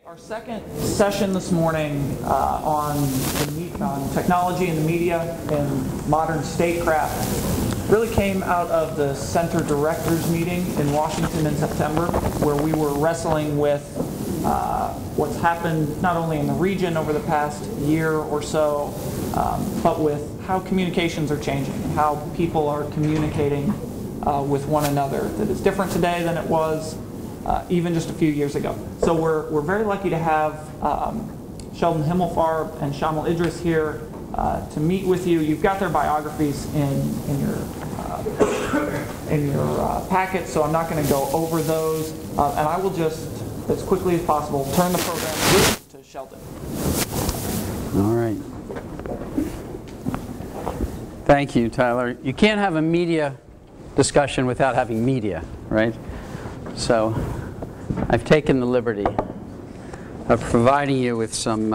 Our second session this morning on technology and the media and modern statecraft really came out of the Center Directors meeting in Washington in September, where we were wrestling with what's happened not only in the region over the past year or so, but with how communications are changing and how people are communicating with one another. That is different today than it was even just a few years ago. So we're very lucky to have Sheldon Himelfarb and Shamil Idriss here to meet with you. You've got their biographies in your packet, so I'm not going to go over those. And I will just, as quickly as possible, turn the program to Sheldon. All right. Thank you, Tyler. You can't have a media discussion without having media, right? So I've taken the liberty of providing you with some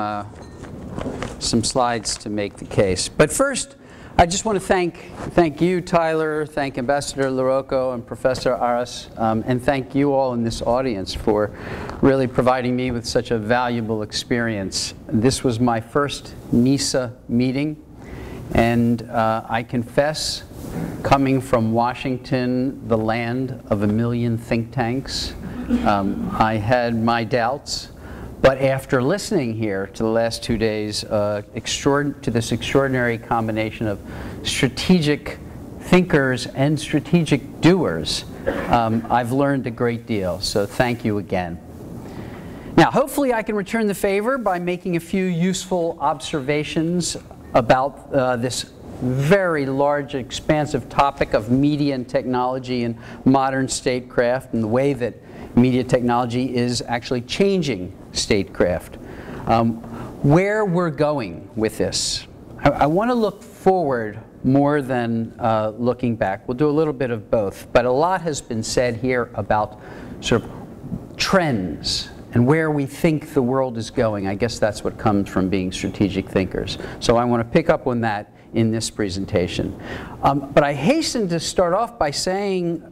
slides to make the case. But first, I just want to thank you, Tyler, thank Ambassador LaRocco and Professor Idriss, and thank you all in this audience for really providing me with such a valuable experience. This was my first NISA meeting, and I confess, coming from Washington, the land of a million think tanks, I had my doubts. But after listening here to the last 2 days, to this extraordinary combination of strategic thinkers and strategic doers, I've learned a great deal. So thank you again. Now, hopefully I can return the favor by making a few useful observations about this very large, expansive topic of media and technology and modern statecraft, and the way that media technology is actually changing statecraft. Where we're going with this. I want to look forward more than looking back. We'll do a little bit of both, but a lot has been said here about sort of trends and where we think the world is going. I guess that's what comes from being strategic thinkers. So I want to pick up on that in this presentation. But I hasten to start off by saying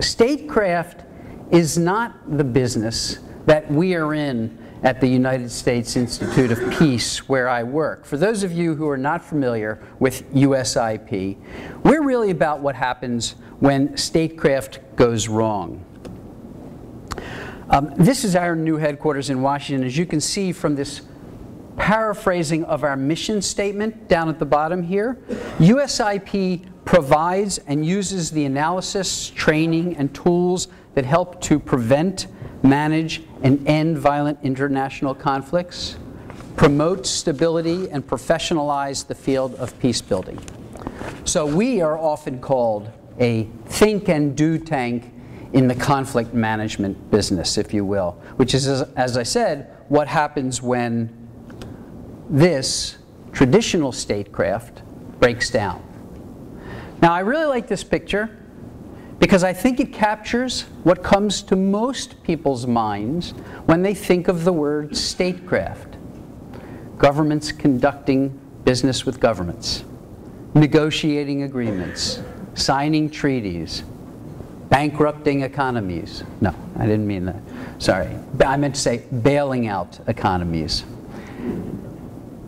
statecraft is not the business that we are in at the United States Institute of Peace, where I work. For those of you who are not familiar with USIP, we're really about what happens when statecraft goes wrong. This is our new headquarters in Washington. As you can see from this paraphrasing of our mission statement down at the bottom here, USIP provides and uses the analysis, training, and tools that help to prevent, manage, and end violent international conflicts, promote stability, and professionalize the field of peacebuilding. So we are often called a think and do tank in the conflict management business, if you will, which is, as I said, what happens when this traditional statecraft breaks down. Now, I really like this picture because I think it captures what comes to most people's minds when they think of the word statecraft. Governments conducting business with governments, negotiating agreements, signing treaties, bankrupting economies. No, I didn't mean that. Sorry. I meant to say bailing out economies.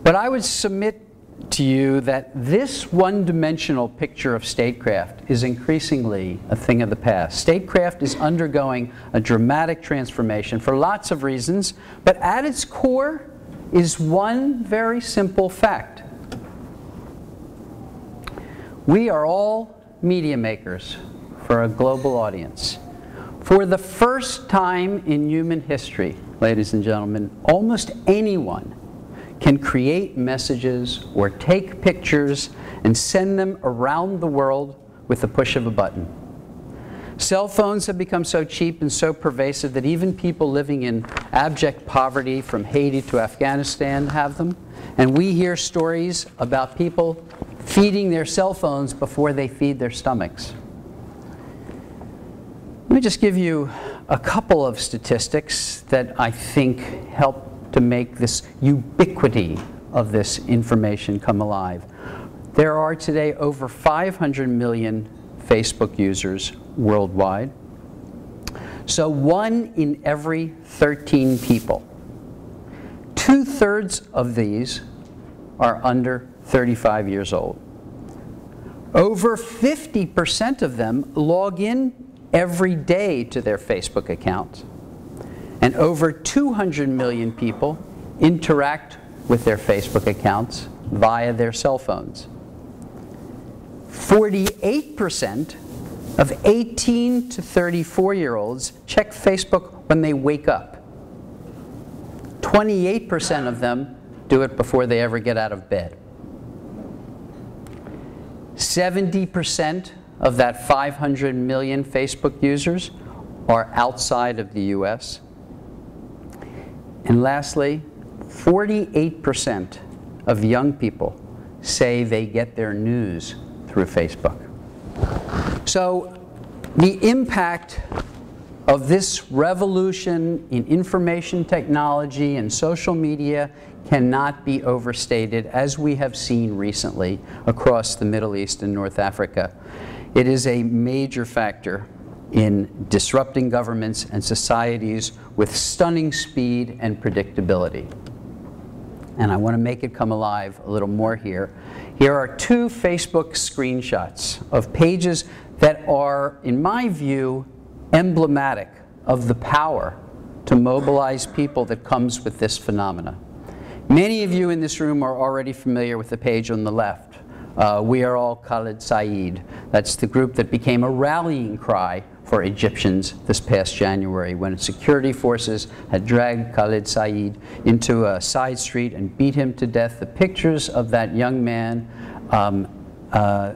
But I would submit to you that this one-dimensional picture of statecraft is increasingly a thing of the past. Statecraft is undergoing a dramatic transformation for lots of reasons, but at its core is one very simple fact. We are all media makers for a global audience. For the first time in human history, ladies and gentlemen, almost anyone can create messages or take pictures and send them around the world with the push of a button. Cell phones have become so cheap and so pervasive that even people living in abject poverty from Haiti to Afghanistan have them. And we hear stories about people feeding their cell phones before they feed their stomachs. Let me just give you a couple of statistics that I think help to make this ubiquity of this information come alive. There are today over 500 million Facebook users worldwide. So 1 in every 13 people 2/3 of these are under 35 years old. Over 50% of them log in every day to their Facebook account. And over 200 million people interact with their Facebook accounts via their cell phones. 48% of 18 to 34-year-olds check Facebook when they wake up. 28% of them do it before they ever get out of bed. 70% of that 500 million Facebook users are outside of the US. And lastly, 48% of young people say they get their news through Facebook. So the impact of this revolution in information technology and social media cannot be overstated, as we have seen recently across the Middle East and North Africa. It is a major factor in disrupting governments and societies with stunning speed and predictability. And I want to make it come alive a little more here. Here are 2 Facebook screenshots of pages that are, in my view, emblematic of the power to mobilize people that comes with this phenomena. Many of you in this room are already familiar with the page on the left. We are all Khalid Saeed. That's the group that became a rallying cry for Egyptians this past January when security forces had dragged Khalid Saeed into a side street and beat him to death. The pictures of that young man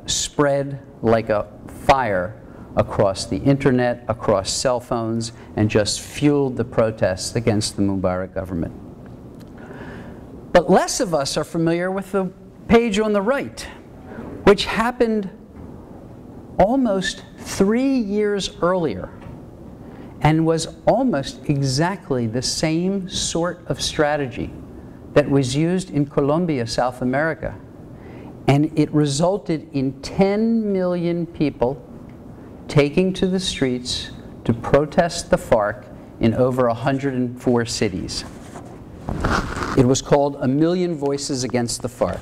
spread like a fire across the internet, across cell phones, and just fueled the protests against the Mubarak government. But less of us are familiar with the page on the right, which happened almost 3 years earlier and was almost exactly the same sort of strategy that was used in Colombia, South America. And it resulted in 10 million people taking to the streets to protest the FARC in over 104 cities. It was called A Million Voices Against the FARC.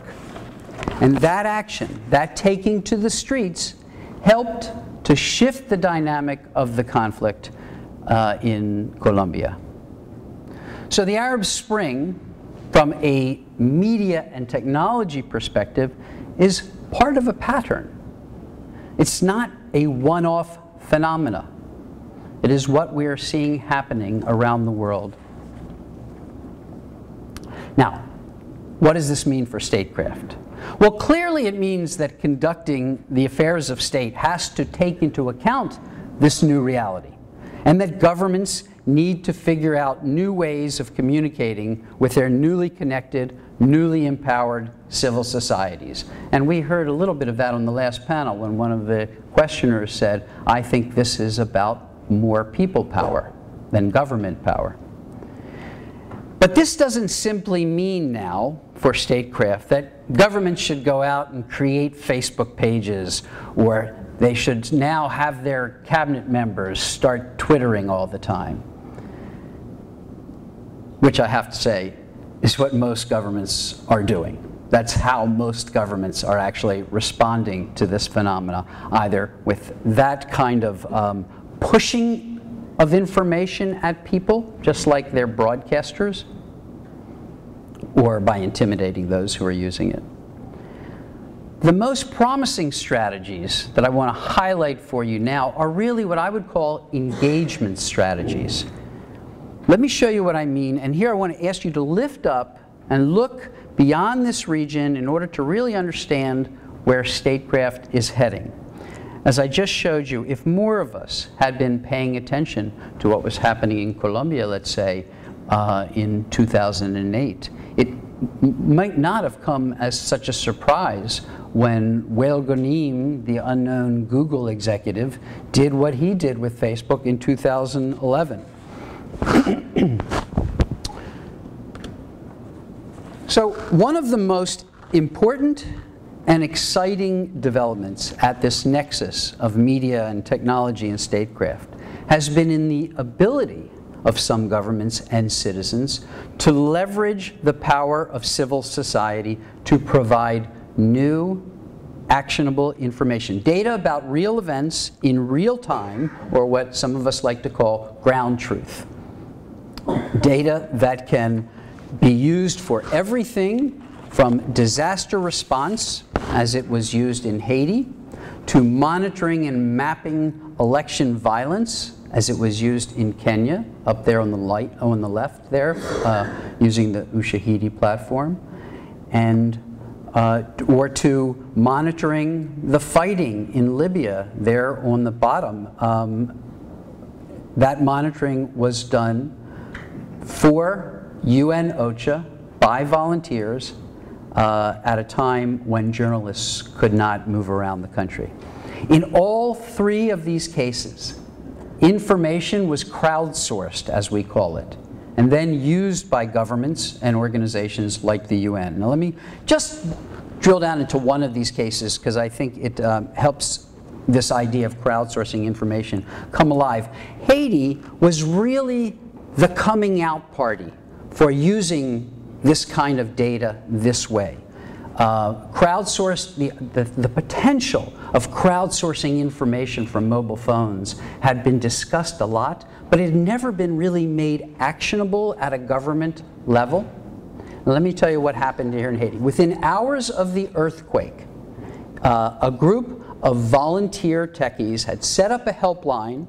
And that action, that taking to the streets, helped to shift the dynamic of the conflict in Colombia. So the Arab Spring, from a media and technology perspective, is part of a pattern. It's not a one-off phenomena. It is what we are seeing happening around the world. Now, what does this mean for statecraft? Well, clearly it means that conducting the affairs of state has to take into account this new reality, and that governments need to figure out new ways of communicating with their newly connected, newly empowered civil societies. And we heard a little bit of that on the last panel when one of the questioners said, I think this is about more people power than government power. But this doesn't simply mean now, for statecraft, that governments should go out and create Facebook pages, or they should now have their cabinet members start Twittering all the time. Which I have to say is what most governments are doing. That's how most governments are actually responding to this phenomena, either with that kind of pushing of information at people, just like their broadcasters, or by intimidating those who are using it. The most promising strategies that I want to highlight for you now are really what I would call engagement strategies. Let me show you what I mean, and here I want to ask you to lift up and look beyond this region in order to really understand where statecraft is heading. As I just showed you, if more of us had been paying attention to what was happening in Colombia, let's say, in 2008, it might not have come as such a surprise when Wael Ghonim, the unknown Google executive, did what he did with Facebook in 2011. So one of the most important and exciting developments at this nexus of media and technology and statecraft has been in the ability of some governments and citizens to leverage the power of civil society to provide new, actionable information. Data about real events in real time, or what some of us like to call ground truth. Data that can be used for everything from disaster response, as it was used in Haiti, to monitoring and mapping election violence, as it was used in Kenya, up there on the left there, using the Ushahidi platform, and or to monitoring the fighting in Libya there on the bottom. That monitoring was done for UN OCHA by volunteers at a time when journalists could not move around the country. In all three of these cases, information was crowdsourced, as we call it, and then used by governments and organizations like the UN. Now let me just drill down into one of these cases, because I think it helps this idea of crowdsourcing information come alive. Haiti was really the coming out party for using this kind of data this way. The potential of crowdsourcing information from mobile phones had been discussed a lot, but it had never been really made actionable at a government level. Now, let me tell you what happened here in Haiti. Within hours of the earthquake, a group of volunteer techies had set up a helpline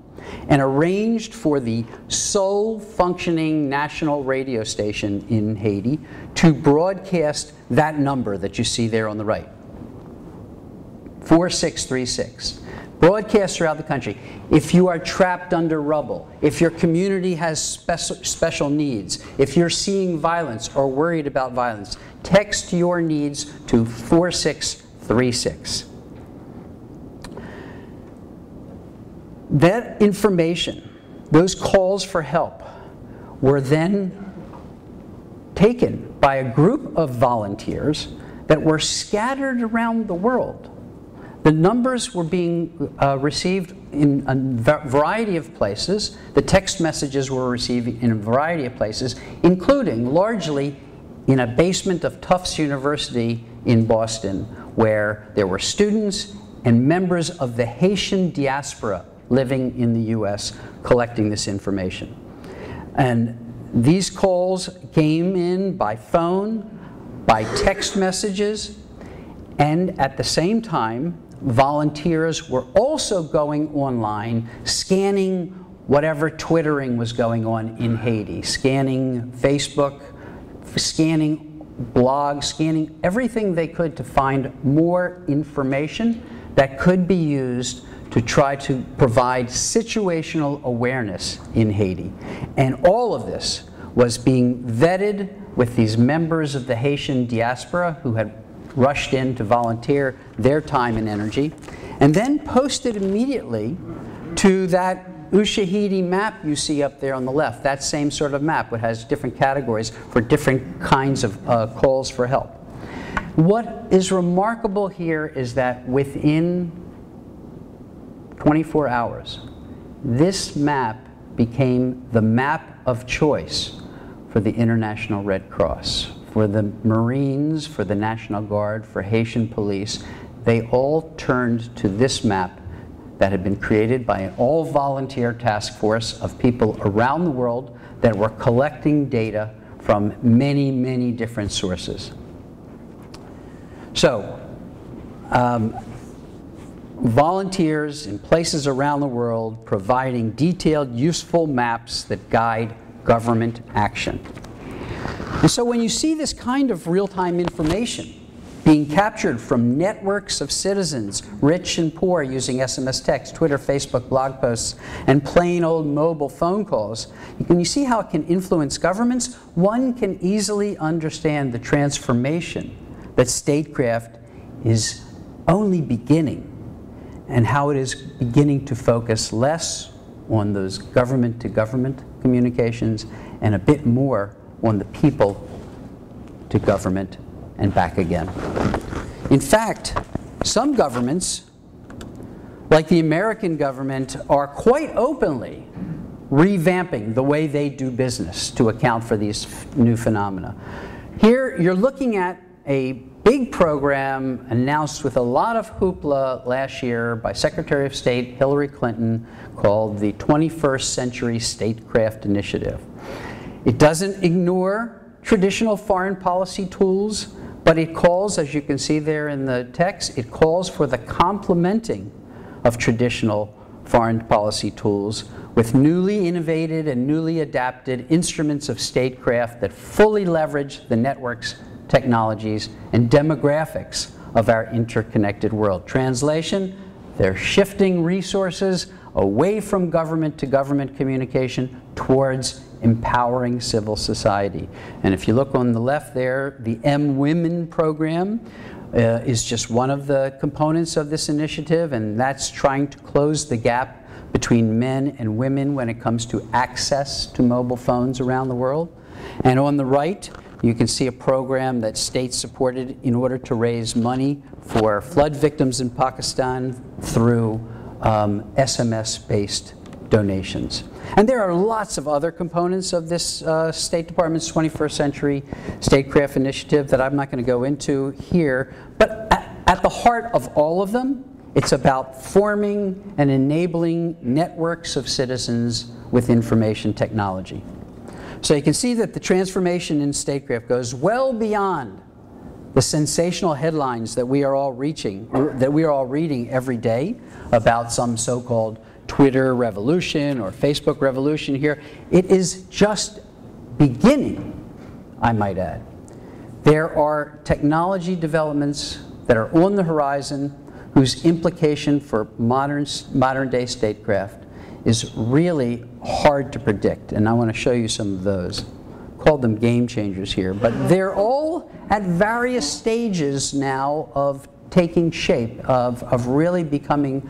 and arranged for the sole functioning national radio station in Haiti to broadcast that number that you see there on the right, 4636. Broadcast throughout the country. If you are trapped under rubble, if your community has special needs, if you're seeing violence or worried about violence, text your needs to 4636. That information, those calls for help, were then taken by a group of volunteers that were scattered around the world. The numbers were being received in a variety of places. The text messages were received in a variety of places, including largely in a basement of Tufts University in Boston, where there were students and members of the Haitian diaspora living in the US collecting this information. And these calls came in by phone, by text messages, and at the same time, volunteers were also going online, scanning whatever twittering was going on in Haiti, scanning Facebook, scanning blogs, scanning everything they could to find more information that could be used to try to provide situational awareness in Haiti. And all of this was being vetted with these members of the Haitian diaspora who had rushed in to volunteer their time and energy, and then posted immediately to that Ushahidi map you see up there on the left, that same sort of map, which has different categories for different kinds of calls for help. What is remarkable here is that within 24 hours, this map became the map of choice for the International Red Cross, for the Marines, for the National Guard, for Haitian police. They all turned to this map that had been created by an all-volunteer task force of people around the world that were collecting data from many, many different sources. So, volunteers in places around the world providing detailed, useful maps that guide government action. And so when you see this kind of real-time information being captured from networks of citizens, rich and poor, using SMS text, Twitter, Facebook, blog posts, and plain old mobile phone calls, can you see how it can influence governments? One can easily understand the transformation that statecraft is only beginning, and how it is beginning to focus less on those government-to-government communications and a bit more on the people to government and back again. In fact, some governments, like the American government, are quite openly revamping the way they do business to account for these new phenomena. Here you're looking at a big program announced with a lot of hoopla last year by Secretary of State Hillary Clinton called the 21st Century Statecraft Initiative. It doesn't ignore traditional foreign policy tools, but it calls, as you can see there in the text, it calls for the complementing of traditional foreign policy tools with newly innovated and newly adapted instruments of statecraft that fully leverage the networks, technologies, and demographics of our interconnected world. Translation, they're shifting resources away from government to government communication towards empowering civil society. And if you look on the left there, the M-Women program is just one of the components of this initiative, and that's trying to close the gap between men and women when it comes to access to mobile phones around the world. And on the right, you can see a program that states supported in order to raise money for flood victims in Pakistan through SMS-based donations. And there are lots of other components of this State Department's 21st Century Statecraft Initiative that I'm not going to go into here, but at the heart of all of them, it's about forming and enabling networks of citizens with information technology. So you can see that the transformation in statecraft goes well beyond the sensational headlines that we are all reading every day about some so-called Twitter revolution or Facebook revolution here. It is just beginning, I might add. There are technology developments that are on the horizon whose implication for modern-day statecraft is really hard to predict, and I want to show you some of those. Called them game changers here, but they're all at various stages now of taking shape, of really becoming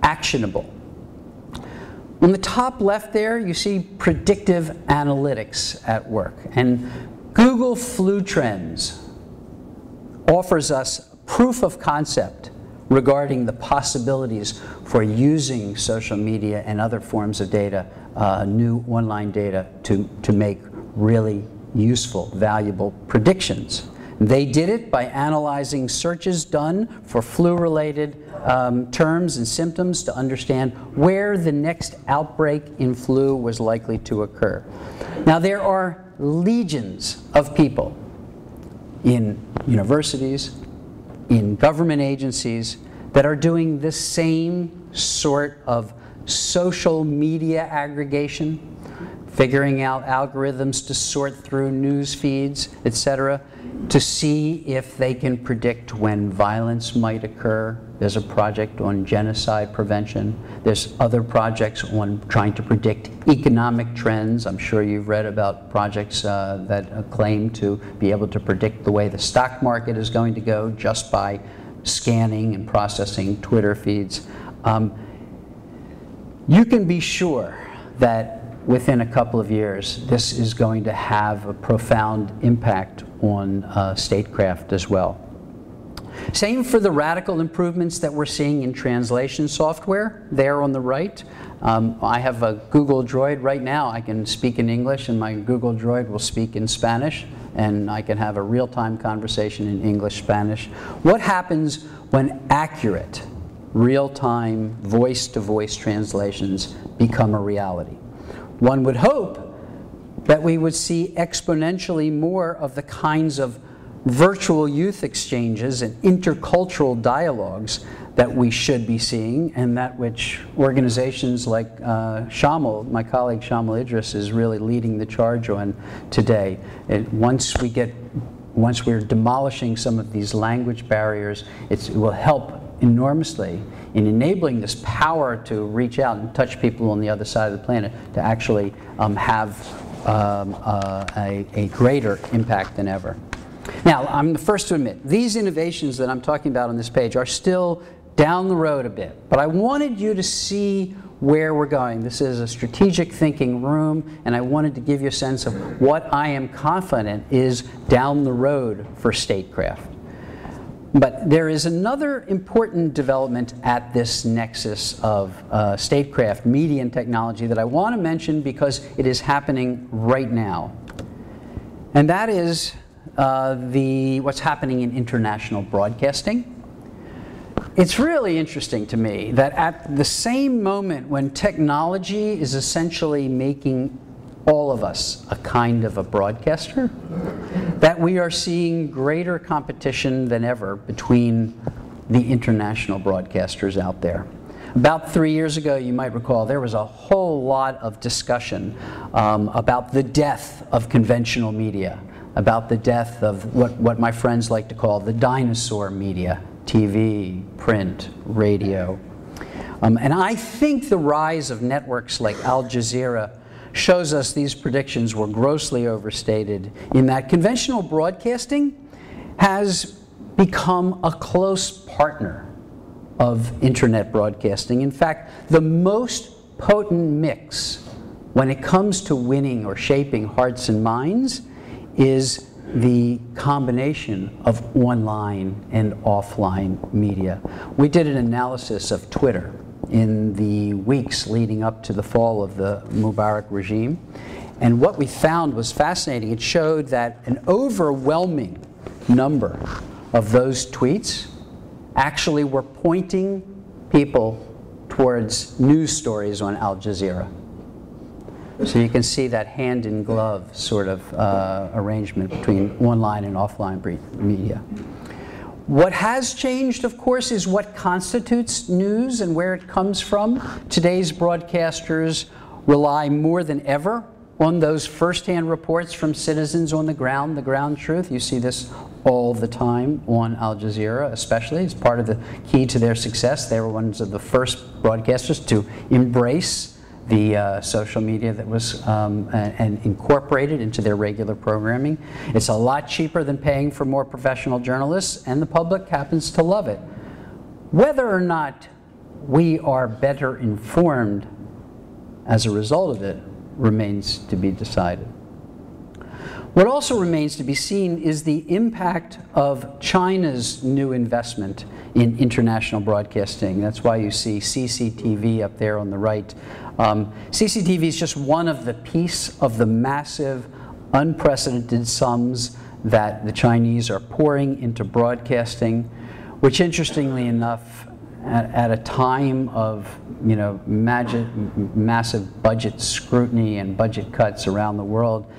actionable. On the top left there, you see predictive analytics at work, and Google Flu Trends offers us proof of concept regarding the possibilities for using social media and other forms of data, new online data, to make really useful, valuable predictions. They did it by analyzing searches done for flu-related terms and symptoms to understand where the next outbreak in flu was likely to occur. Now, there are legions of people in universities, in government agencies, that are doing the same sort of social media aggregation, figuring out algorithms to sort through news feeds, etc., to see if they can predict when violence might occur. There's a project on genocide prevention. There's other projects on trying to predict economic trends. I'm sure you've read about projects that claim to be able to predict the way the stock market is going to go just by scanning and processing Twitter feeds. You can be sure that within a couple of years, this is going to have a profound impact on statecraft as well. Same for the radical improvements that we're seeing in translation software there on the right. I have a Google Droid right now. I can speak in English and my Google Droid will speak in Spanish, and I can have a real-time conversation in English-Spanish. What happens when accurate, real-time, voice-to-voice translations become a reality? One would hope that we would see exponentially more of the kinds of virtual youth exchanges and intercultural dialogues that we should be seeing, and that which organizations like Shamil, my colleague Shamil Idriss, is really leading the charge on today. Once we're demolishing some of these language barriers, it will help enormously in enabling this power to reach out and touch people on the other side of the planet to actually have a greater impact than ever. Now, I'm the first to admit, these innovations that I'm talking about on this page are still down the road a bit, but I wanted you to see where we're going. This is a strategic thinking room, and I wanted to give you a sense of what I am confident is down the road for statecraft. But there is another important development at this nexus of statecraft, media, and technology that I want to mention because it is happening right now. And that is what's happening in international broadcasting. It's really interesting to me that at the same moment when technology is essentially making all of us a kind of a broadcaster, that we are seeing greater competition than ever between the international broadcasters out there. About 3 years ago, you might recall, there was a whole lot of discussion about the death of conventional media, about the death of what my friends like to call the dinosaur media, TV, print, radio. And I think the rise of networks like Al Jazeera shows us these predictions were grossly overstated, in that conventional broadcasting has become a close partner of internet broadcasting. In fact, the most potent mix when it comes to winning or shaping hearts and minds is the combination of online and offline media. We did an analysis of Twitter in the weeks leading up to the fall of the Mubarak regime. And what we found was fascinating. It showed that an overwhelming number of those tweets actually were pointing people towards news stories on Al Jazeera. So you can see that hand-in-glove sort of arrangement between online and offline media. What has changed, of course, is what constitutes news and where it comes from. Today's broadcasters rely more than ever on those first-hand reports from citizens on the ground truth. You see this all the time on Al Jazeera, especially. It's part of the key to their success. They were one of the first broadcasters to embrace the social media that was and incorporated into their regular programming. It's a lot cheaper than paying for more professional journalists, and the public happens to love it. Whether or not we are better informed as a result of it remains to be decided. What also remains to be seen is the impact of China's new investment in international broadcasting. That's why you see CCTV up there on the right. CCTV is just one of the piece of the massive, unprecedented sums that the Chinese are pouring into broadcasting, which, interestingly enough, at a time of massive budget scrutiny and budget cuts around the world,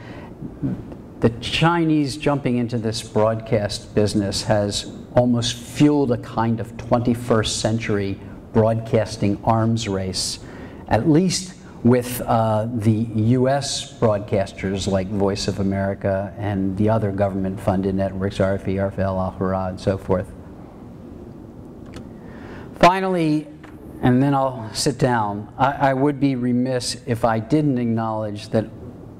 the Chinese jumping into this broadcast business has almost fueled a kind of 21st century broadcasting arms race, at least with the US broadcasters like Voice of America and the other government-funded networks, RFE, RFL, Al-Hurrah, and so forth. Finally, and then I'll sit down, I would be remiss if I didn't acknowledge that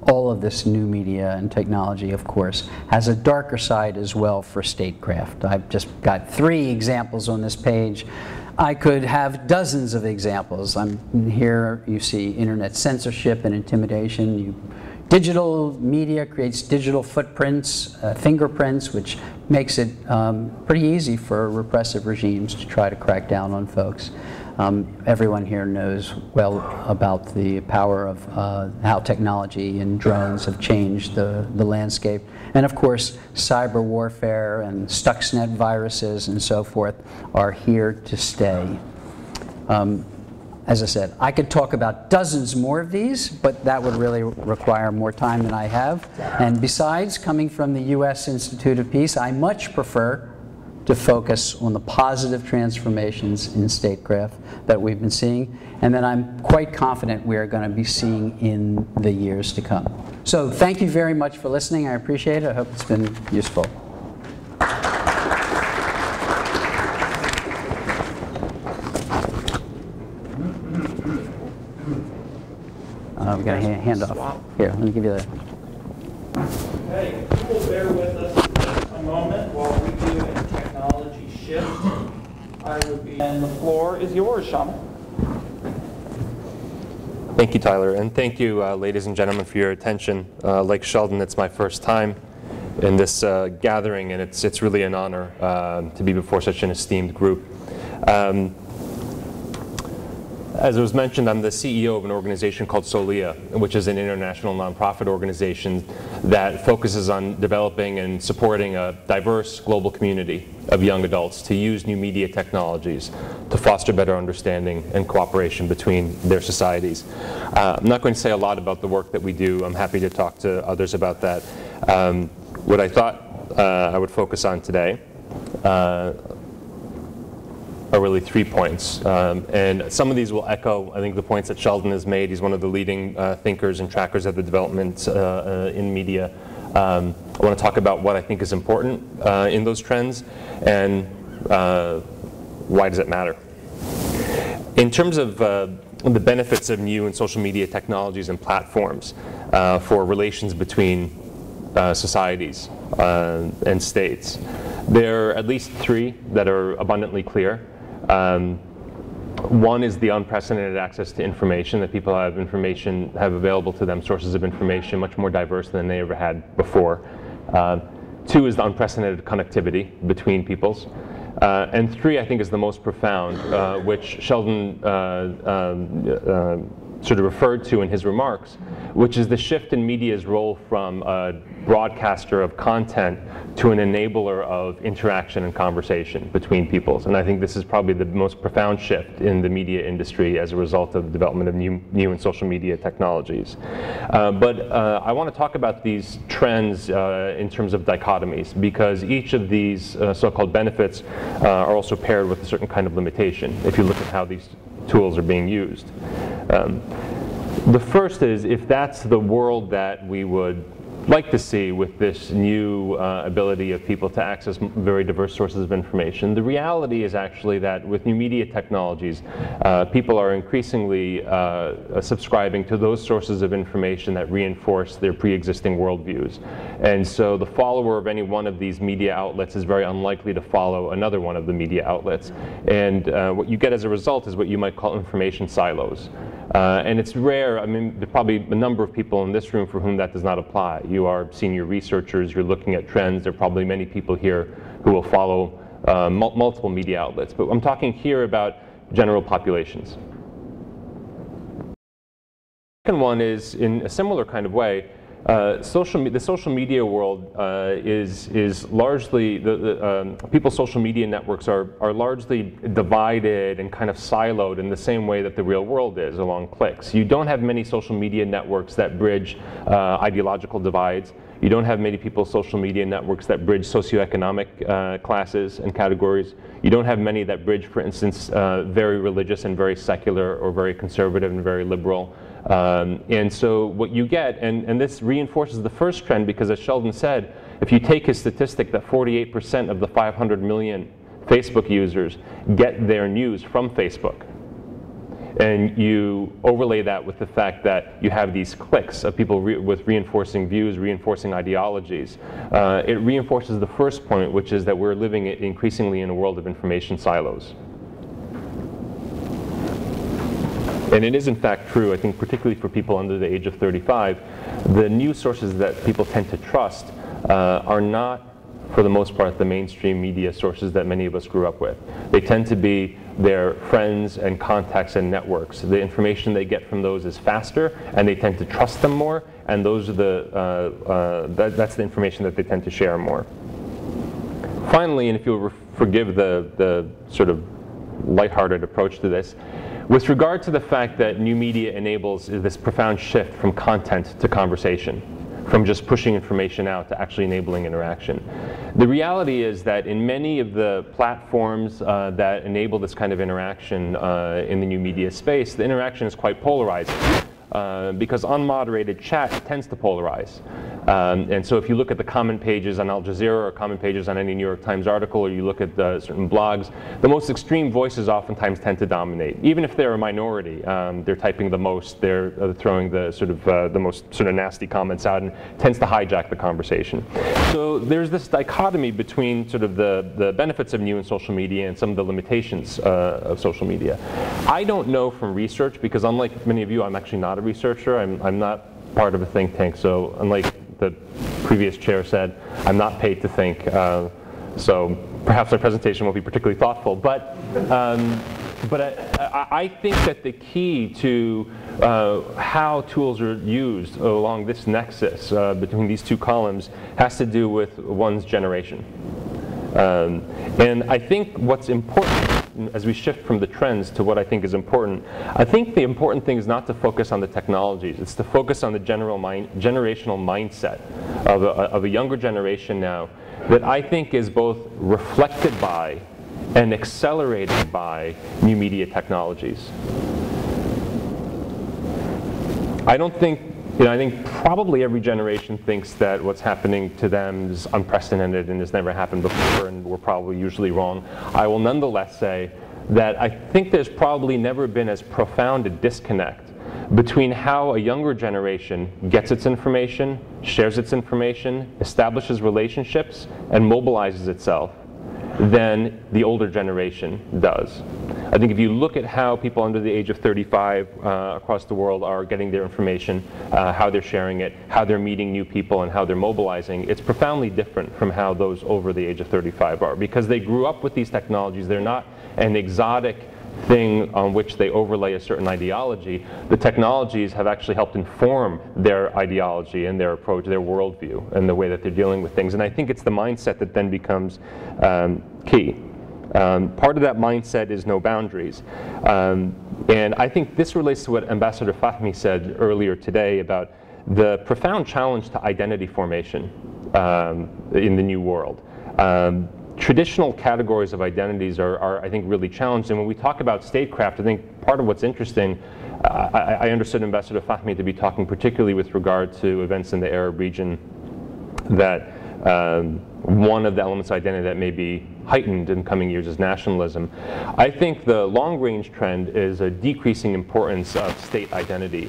all of this new media and technology, of course, has a darker side as well for statecraft. I've just got 3 examples on this page. I could have dozens of examples. Here you see internet censorship and intimidation. Digital media creates digital footprints, fingerprints, which makes it pretty easy for repressive regimes to try to crack down on folks. Everyone here knows well about the power of how technology and drones have changed the landscape. And of course, cyber warfare and Stuxnet viruses and so forth are here to stay. As I said, I could talk about dozens more of these, but that would really require more time than I have. And besides, coming from the U.S. Institute of Peace, I much prefer to focus on the positive transformations in statecraft that we've been seeing, and that I'm quite confident we are going to be seeing in the years to come. So thank you very much for listening. I appreciate it. I hope it's been useful. We got a hand off. Here, let me give you that. Okay, if you will bear with us a moment while we do a technology shift, I would be, and the floor is yours, Shamil. Thank you, Tyler, and thank you, ladies and gentlemen, for your attention. Like Sheldon, it's my first time in this gathering, and it's really an honor to be before such an esteemed group. As was mentioned, I'm the CEO of an organization called Soliya, which is an international nonprofit organization that focuses on developing and supporting a diverse global community of young adults to use new media technologies to foster better understanding and cooperation between their societies. I'm not going to say a lot about the work that we do. I'm happy to talk to others about that. What I thought I would focus on today are really 3 points. And some of these will echo, I think, the points that Sheldon has made. He's one of the leading thinkers and trackers of the development in media. I want to talk about what I think is important in those trends and why does it matter. In terms of the benefits of new and social media technologies and platforms for relations between societies and states, there are at least 3 that are abundantly clear. One is the unprecedented access to information, that people have available to them sources of information much more diverse than they ever had before. 2 is the unprecedented connectivity between peoples. And 3, I think, is the most profound, which Sheldon sort of referred to in his remarks, which is the shift in media's role from a broadcaster of content to an enabler of interaction and conversation between peoples. And I think this is probably the most profound shift in the media industry as a result of the development of new and social media technologies. But I want to talk about these trends in terms of dichotomies, because each of these so-called benefits are also paired with a certain kind of limitation if you look at how these tools are being used. The first is, if that's the world that we would like to see with this new ability of people to access very diverse sources of information, the reality is actually that with new media technologies, people are increasingly subscribing to those sources of information that reinforce their pre-existing worldviews. And so the follower of any one of these media outlets is very unlikely to follow another one of the media outlets. And what you get as a result is what you might call information silos. And it's rare. I mean, there are probably a number of people in this room for whom that does not apply. You are senior researchers, you're looking at trends. There are probably many people here who will follow multiple media outlets. But I'm talking here about general populations. The second one is, in a similar kind of way, the social media world is largely, people's social media networks are largely divided and kind of siloed in the same way that the real world is, along clicks. You don't have many social media networks that bridge ideological divides. You don't have many people's social media networks that bridge socioeconomic classes and categories. You don't have many that bridge, for instance, very religious and very secular, or very conservative and very liberal. And so what you get, and this reinforces the first trend, because as Sheldon said, if you take his statistic that 48% of the 500 million Facebook users get their news from Facebook, and you overlay that with the fact that you have these cliques of people with reinforcing views, reinforcing ideologies, it reinforces the first point, which is that we're living increasingly in a world of information silos. And it is in fact true, I think, particularly for people under the age of 35, the news sources that people tend to trust are not, for the most part, the mainstream media sources that many of us grew up with. They tend to be their friends and contacts and networks. The information they get from those is faster, and they tend to trust them more, and those are that's the information that they tend to share more. Finally, and if you'll forgive the sort of lighthearted approach to this, with regard to the fact that new media enables this profound shift from content to conversation, from just pushing information out to actually enabling interaction. The reality is that in many of the platforms that enable this kind of interaction in the new media space, the interaction is quite polarizing. Because unmoderated chat tends to polarize. And so if you look at the comment pages on Al Jazeera, or comment pages on any New York Times article, or you look at certain blogs, the most extreme voices oftentimes tend to dominate. Even if they're a minority, they're typing the most, they're throwing the most sort of nasty comments out, and tends to hijack the conversation. So there's this dichotomy between sort of the benefits of new and social media and some of the limitations of social media. I don't know from research, because unlike many of you, I'm actually not a researcher. I'm not part of a think tank, so unlike the previous chair said, I'm not paid to think, so perhaps my presentation won't be particularly thoughtful. But I think that the key to how tools are used along this nexus between these two columns has to do with one's generation. And I think what's important, as we shift from the trends to what I think is important, I think the important thing is not to focus on the technologies. It's to focus on the generational mindset of a younger generation now that I think is both reflected by and accelerated by new media technologies. I think probably every generation thinks that what's happening to them is unprecedented and has never happened before, and we're probably usually wrong. I will nonetheless say that I think there's probably never been as profound a disconnect between how a younger generation gets its information, shares its information, establishes relationships, and mobilizes itself than the older generation does. I think if you look at how people under the age of 35 across the world are getting their information, how they're sharing it, how they're meeting new people, and how they're mobilizing, it's profoundly different from how those over the age of 35 are, because they grew up with these technologies. They're not an exotic thing on which they overlay a certain ideology. The technologies have actually helped inform their ideology and their approach, their worldview, and the way that they're dealing with things. And I think it's the mindset that then becomes key. Part of that mindset is no boundaries. And I think this relates to what Ambassador Fahmy said earlier today about the profound challenge to identity formation in the new world. Traditional categories of identities are, I think, really challenged. And when we talk about statecraft, I think part of what's interesting, I understood Ambassador Fahmy to be talking particularly with regard to events in the Arab region, that one of the elements of identity that may be heightened in coming years is nationalism. I think the long-range trend is a decreasing importance of state identity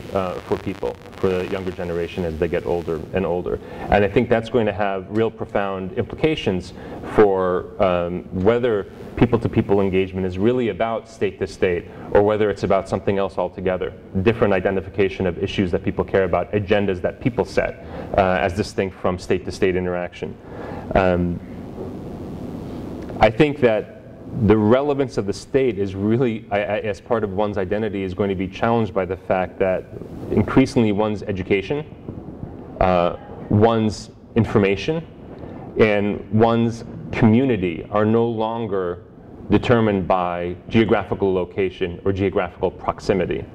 for people, for the younger generation as they get older and older. And I think that's going to have real profound implications for whether people-to-people engagement is really about state-to-state or whether it's about something else altogether. Different identification of issues that people care about, agendas that people set as distinct from state-to-state interaction. I think that the relevance of the state is really, as part of one's identity, is going to be challenged by the fact that increasingly one's education, one's information, and one's community are no longer determined by geographical location or geographical proximity.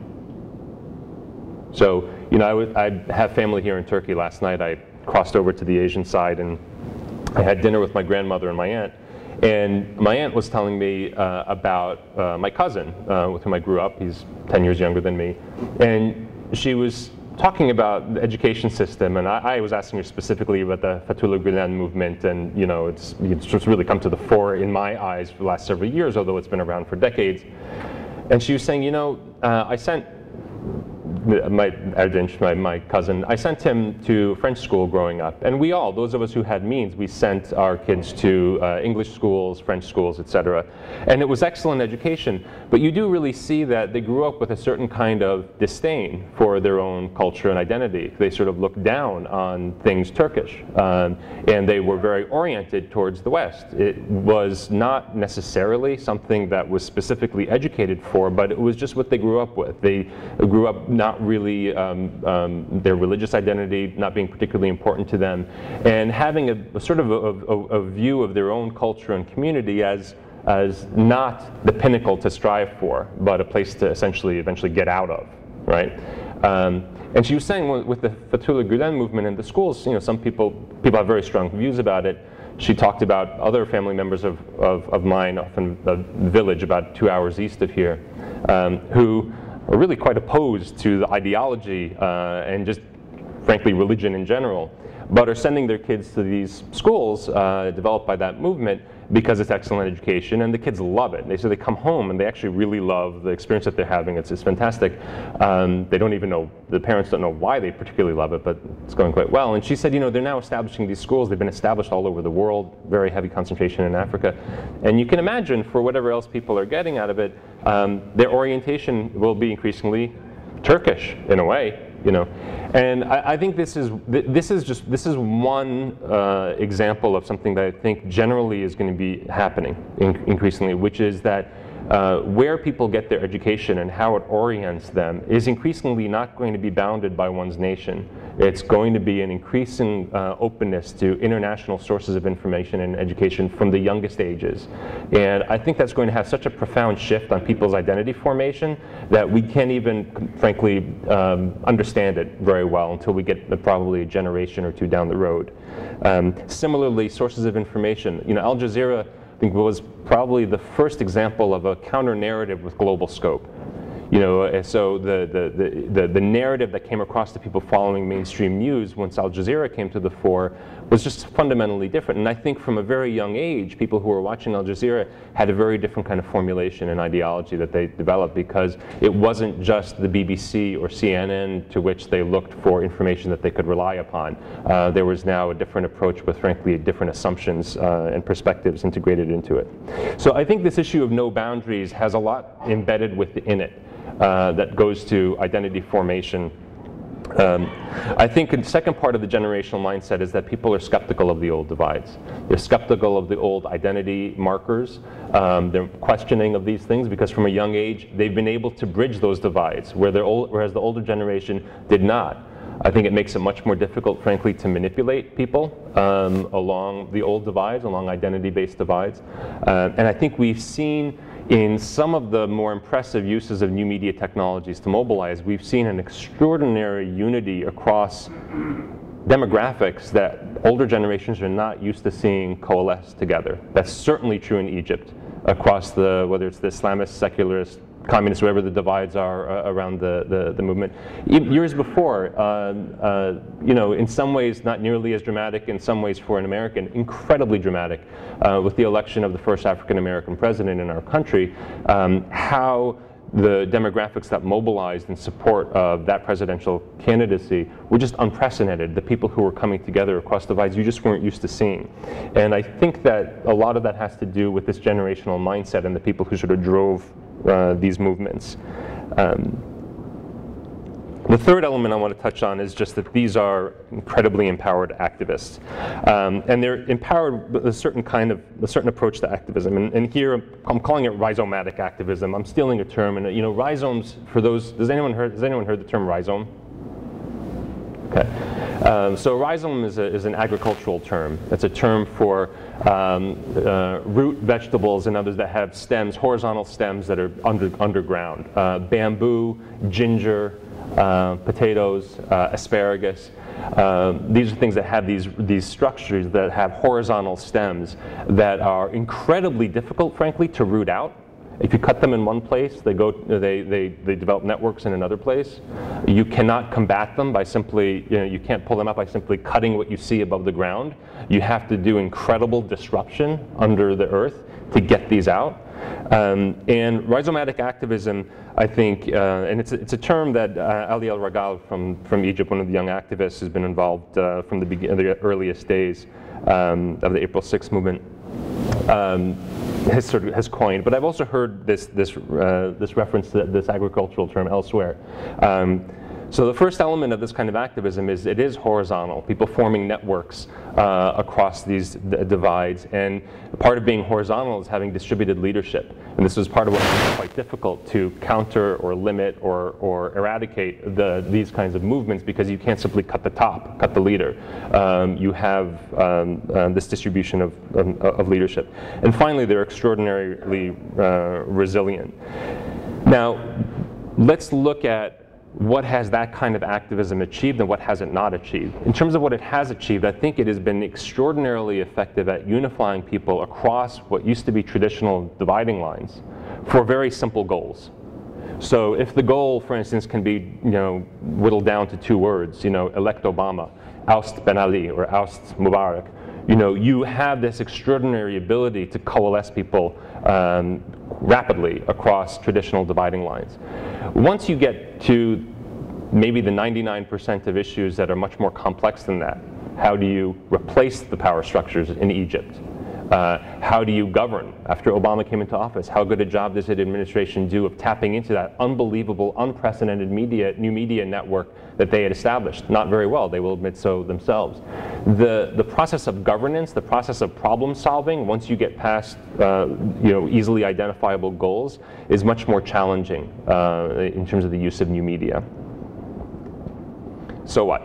So, I have family here in Turkey. Last night I crossed over to the Asian side and I had dinner with my grandmother and my aunt. And my aunt was telling me about my cousin with whom I grew up. He's 10 years younger than me. And she was talking about the education system, and I was asking her specifically about the Fethullah Gülen movement, and it's just really come to the fore in my eyes for the last several years, although it's been around for decades. And she was saying, I sent my cousin, I sent him to French school growing up, and we all, those of us who had means, we sent our kids to English schools, French schools, etc. And it was excellent education, but you do really see that they grew up with a certain kind of disdain for their own culture and identity. They sort of looked down on things Turkish, and they were very oriented towards the West. It was not necessarily something that was specifically educated for, but it was just what they grew up with. They grew up not really their religious identity not being particularly important to them, and having a sort of a view of their own culture and community as not the pinnacle to strive for, but a place to eventually get out of, right? And she was saying with the Fethullah Gülen movement in the schools, some people have very strong views about it. She talked about other family members of mine, often a village about 2 hours east of here, who are really quite opposed to the ideology and just, frankly, religion in general, but are sending their kids to these schools developed by that movement because it's excellent education, and the kids love it. They say they come home and they actually really love the experience that they're having. It's fantastic. They don't even know, the parents don't know why they particularly love it, but it's going quite well. And she said, they're now establishing these schools. They've been established all over the world, very heavy concentration in Africa. And you can imagine, for whatever else people are getting out of it, their orientation will be increasingly Turkish in a way. And I think this is one example of something that I think generally is going to be happening increasingly, which is that where people get their education and how it orients them is increasingly not going to be bounded by one's nation. It's going to be an increasing openness to international sources of information and education from the youngest ages. And I think that's going to have such a profound shift on people's identity formation that we can't even, frankly, understand it very well until we get probably a generation or two down the road. Similarly, sources of information. Al Jazeera, I think, was probably the first example of a counter-narrative with global scope. So the narrative that came across to people following mainstream news once Al Jazeera came to the fore was just fundamentally different. And I think from a very young age, people who were watching Al Jazeera had a very different kind of formulation and ideology that they developed, because it wasn't just the BBC or CNN to which they looked for information that they could rely upon. There was now a different approach with, frankly, different assumptions and perspectives integrated into it. So I think this issue of no boundaries has a lot embedded within it. That goes to identity formation. I think the second part of the generational mindset is that people are skeptical of the old divides. They're skeptical of the old identity markers. They're questioning of these things because from a young age, they've been able to bridge those divides, whereas the older generation did not. I think it makes it much more difficult, frankly, to manipulate people along the old divides, along identity-based divides. And I think we've seen in some of the more impressive uses of new media technologies to mobilize, we've seen an extraordinary unity across demographics that older generations are not used to seeing coalesce together. That's certainly true in Egypt, across whether it's the Islamist, secularist, communists, whatever the divides are around the movement. Years before, in some ways not nearly as dramatic, in some ways for an American, incredibly dramatic, with the election of the first African-American president in our country, how the demographics that mobilized in support of that presidential candidacy were just unprecedented. The people who were coming together across divides you just weren't used to seeing. And I think that a lot of that has to do with this generational mindset and the people who sort of drove these movements. The third element I want to touch on is just that these are incredibly empowered activists. And they're empowered with a certain approach to activism. And here I'm calling it rhizomatic activism. I'm stealing a term, and rhizomes, for those, has anyone heard the term rhizome? Okay. So rhizome is an agricultural term. It's a term for root vegetables and others that have stems, horizontal stems that are underground. Bamboo, ginger, potatoes, asparagus. These are things that have these structures that have horizontal stems that are incredibly difficult, frankly, to root out. If you cut them in one place, they develop networks in another place. You cannot combat them by simply, you can't pull them up by simply cutting what you see above the ground. You have to do incredible disruption under the earth to get these out. And rhizomatic activism, I think, and it's a term that Ali El-Ragal from Egypt, one of the young activists, has been involved from the earliest days of the April 6th movement. Has coined, but I've also heard this reference to this agricultural term elsewhere. So the first element of this kind of activism is it is horizontal, people forming networks across these divides, and part of being horizontal is having distributed leadership. And this is part of what makes it quite difficult to counter or limit or eradicate these kinds of movements, because you can't simply cut the top, cut the leader. You have this distribution of leadership. And finally, they're extraordinarily resilient. Now, let's look at what has that kind of activism achieved and what has it not achieved. In terms of what it has achieved, I think it has been extraordinarily effective at unifying people across what used to be traditional dividing lines for very simple goals. So if the goal, for instance, can be whittled down to two words, elect Obama, oust Ben Ali, or oust Mubarak, you have this extraordinary ability to coalesce people rapidly across traditional dividing lines. Once you get to maybe the 99% of issues that are much more complex than that, how do you replace the power structures in Egypt? How do you govern? After Obama came into office, how good a job does the administration do of tapping into that unbelievable, unprecedented new media network that they had established? Not very well, they will admit so themselves. The process of governance, the process of problem solving, once you get past easily identifiable goals, is much more challenging in terms of the use of new media. So what?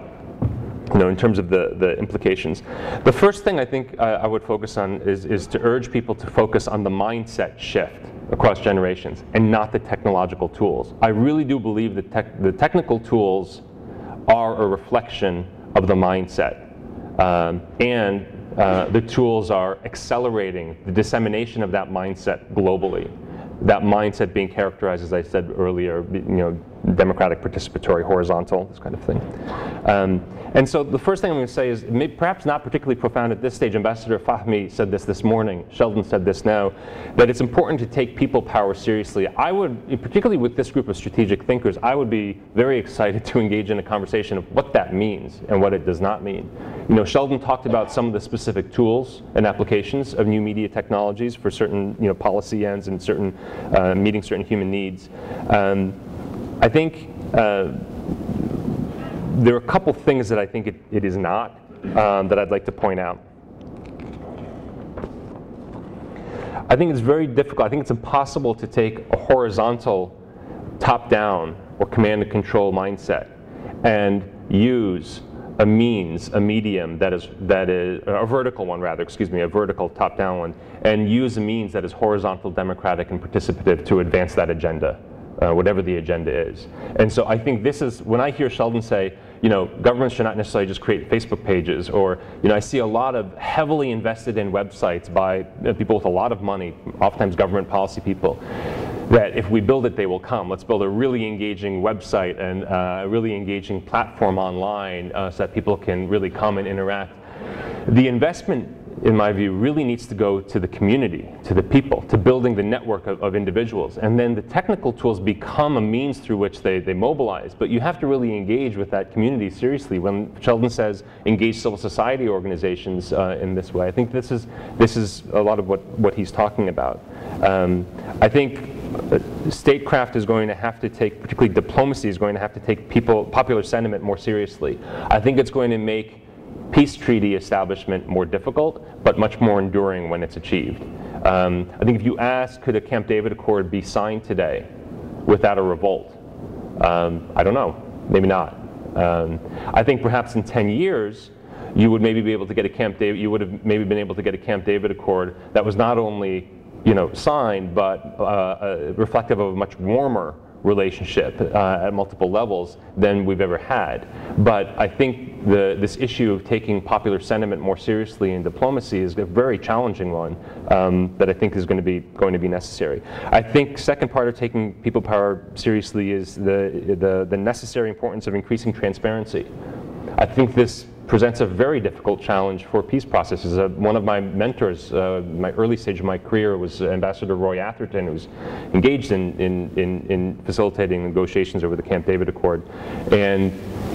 In terms of the implications. The first thing I think I would focus on is to urge people to focus on the mindset shift across generations and not the technological tools. I really do believe that the technical tools are a reflection of the mindset. And the tools are accelerating the dissemination of that mindset globally. That mindset being characterized, as I said earlier, democratic, participatory, horizontal, this kind of thing. And so the first thing I'm going to say is, perhaps not particularly profound at this stage, Ambassador Fahmy said this morning, Sheldon said this now, that it's important to take people power seriously. I would, particularly with this group of strategic thinkers, I would be very excited to engage in a conversation of what that means and what it does not mean. Sheldon talked about some of the specific tools and applications of new media technologies for certain policy ends and certain meeting certain human needs. I think there are a couple things that I think it is not that I'd like to point out. I think it's very difficult. I think it's impossible to take a horizontal, top-down, or command and control mindset and use a means, a medium that is a vertical one rather, a vertical top-down one, and use a means that is horizontal, democratic, and participative to advance that agenda. Whatever the agenda is. And so I think this is, when I hear Sheldon say, governments should not necessarily just create Facebook pages, or, I see a lot of heavily invested in websites by people with a lot of money, oftentimes government policy people, that if we build it, they will come. Let's build a really engaging website and a really engaging platform online so that people can really come and interact. The investment, in my view, really needs to go to the community, to the people, to building the network of individuals. And then the technical tools become a means through which they mobilize. But you have to really engage with that community seriously. When Sheldon says engage civil society organizations in this way, I think this is a lot of what he's talking about. I think statecraft is going to have to take, particularly diplomacy, is going to have to take popular sentiment more seriously. I think it's going to make peace treaty establishment more difficult, but much more enduring when it's achieved. I think if you ask, could a Camp David Accord be signed today without a revolt? I don't know, maybe not. I think perhaps in 10 years, you would maybe be able to get a Camp David, you would have maybe been able to get a Camp David Accord that was not only, signed, but reflective of a much warmer relationship at multiple levels than we've ever had. But I think this issue of taking popular sentiment more seriously in diplomacy is a very challenging one that I think is going to be necessary. I think second part of taking people power seriously is the necessary importance of increasing transparency. I think this presents a very difficult challenge for peace processes. One of my mentors, my early stage of my career, was Ambassador Roy Atherton, who's engaged in facilitating negotiations over the Camp David Accord. And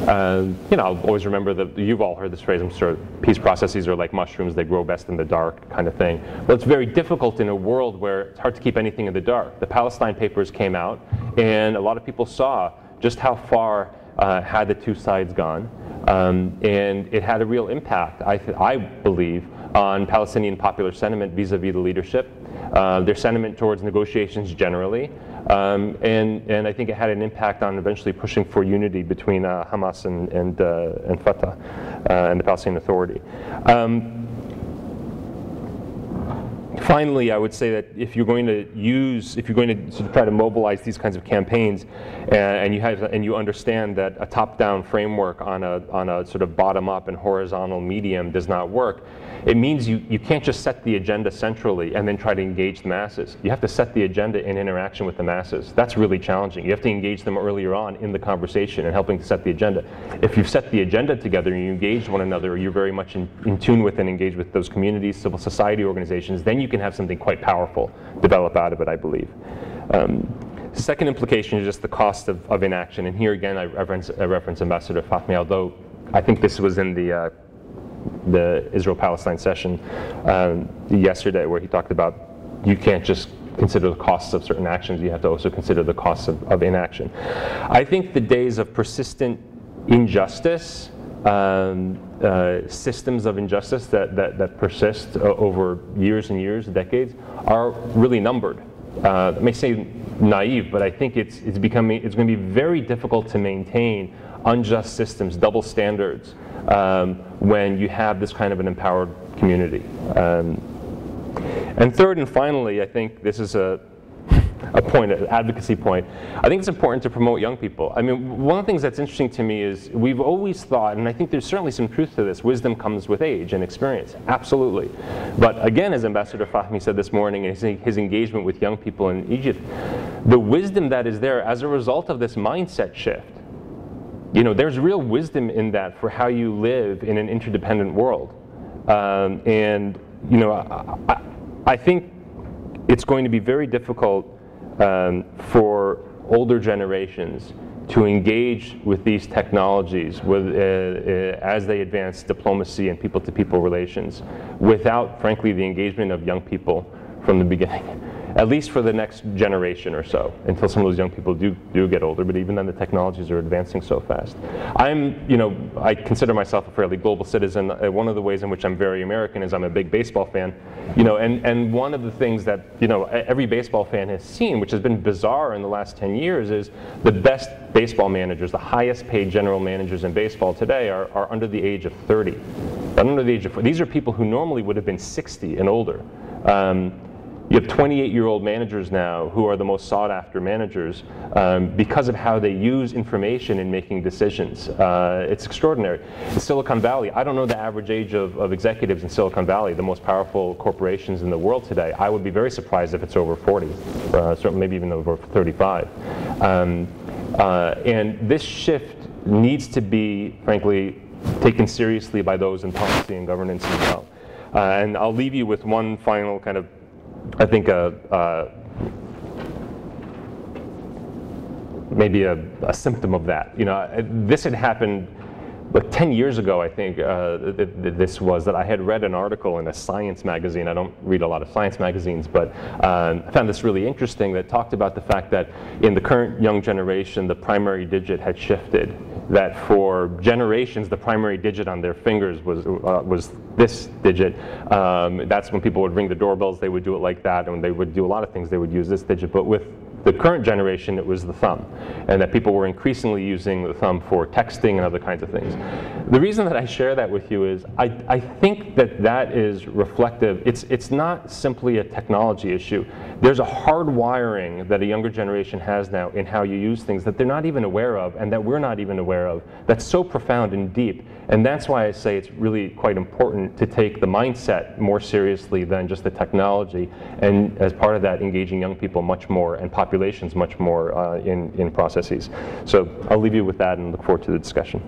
I'll always remember you've all heard this phrase, I'm sure, peace processes are like mushrooms, they grow best in the dark, kind of thing. Well, it's very difficult in a world where it's hard to keep anything in the dark. The Palestine Papers came out, and a lot of people saw just how far had the two sides gone. And it had a real impact, I believe, on Palestinian popular sentiment vis-a-vis the leadership, their sentiment towards negotiations generally, and I think it had an impact on eventually pushing for unity between Hamas and Fatah and the Palestinian Authority. Finally, I would say that if you're going to sort of try to mobilize these kinds of campaigns, and you understand that a top-down framework on a sort of bottom-up and horizontal medium does not work, it means you can't just set the agenda centrally and then try to engage the masses. You have to set the agenda in interaction with the masses. That's really challenging. You have to engage them earlier on in the conversation and helping to set the agenda. If you've set the agenda together and you engage one another, you're very much in tune with and engaged with those communities, civil society organizations, then you can have something quite powerful develop out of it, I believe. Second implication is just the cost of inaction. And here again, I reference Ambassador Fahmy, although I think this was in the the Israel-Palestine session yesterday, where he talked about you can't just consider the costs of certain actions, you have to also consider the costs of inaction. I think the days of persistent injustice, systems of injustice that persist over years and years, decades, are really numbered. I may say naive, but I think it's going to be very difficult to maintain unjust systems, double standards, when you have this kind of an empowered community. And third and finally, I think this is a point, an advocacy point. I think it's important to promote young people. I mean, one of the things that's interesting to me is we've always thought, and I think there's certainly some truth to this, wisdom comes with age and experience, absolutely. But again, as Ambassador Fahmy said this morning in his engagement with young people in Egypt, the wisdom that is there as a result of this mindset shift, you know, there's real wisdom in that for how you live in an interdependent world. And, you know, I think it's going to be very difficult for older generations to engage with these technologies as they advance diplomacy and people-to-people relations without, frankly, the engagement of young people from the beginning, at least for the next generation or so, until some of those young people do get older. But even then, the technologies are advancing so fast. I consider myself a fairly global citizen. One of the ways in which I'm very American is I'm a big baseball fan. You know, and one of the things that, you know, every baseball fan has seen, which has been bizarre in the last 10 years, is the best baseball managers, the highest paid general managers in baseball today are under the age of 30. Under the age of 40. These are people who normally would have been 60 and older. You have 28-year-old managers now who are the most sought-after managers because of how they use information in making decisions. It's extraordinary. In Silicon Valley, I don't know the average age of executives in Silicon Valley, the most powerful corporations in the world today. I would be very surprised if it's over 40, certainly maybe even over 35. And this shift needs to be, frankly, taken seriously by those in policy and governance as well. And I'll leave you with one final kind of, I think, maybe a symptom of that. You know, this had happened like 10 years ago, I think, this was, that I had read an article in a science magazine. I don't read a lot of science magazines, but I found this really interesting that talked about the fact that in the current young generation, the primary digit had shifted. That for generations, the primary digit on their fingers was this digit. That's when people would ring the doorbells, they would do it like that, and when they would do a lot of things, they would use this digit. But with the current generation, it was the thumb, and that people were increasingly using the thumb for texting and other kinds of things. The reason that I share that with you is I think that is reflective. It's not simply a technology issue. There's a hardwiring that a younger generation has now in how you use things that they're not even aware of, and that we're not even aware of, that's so profound and deep. And that's why I say it's really quite important to take the mindset more seriously than just the technology, and as part of that, engaging young people much more and populations much more in processes. So I'll leave you with that and look forward to the discussion.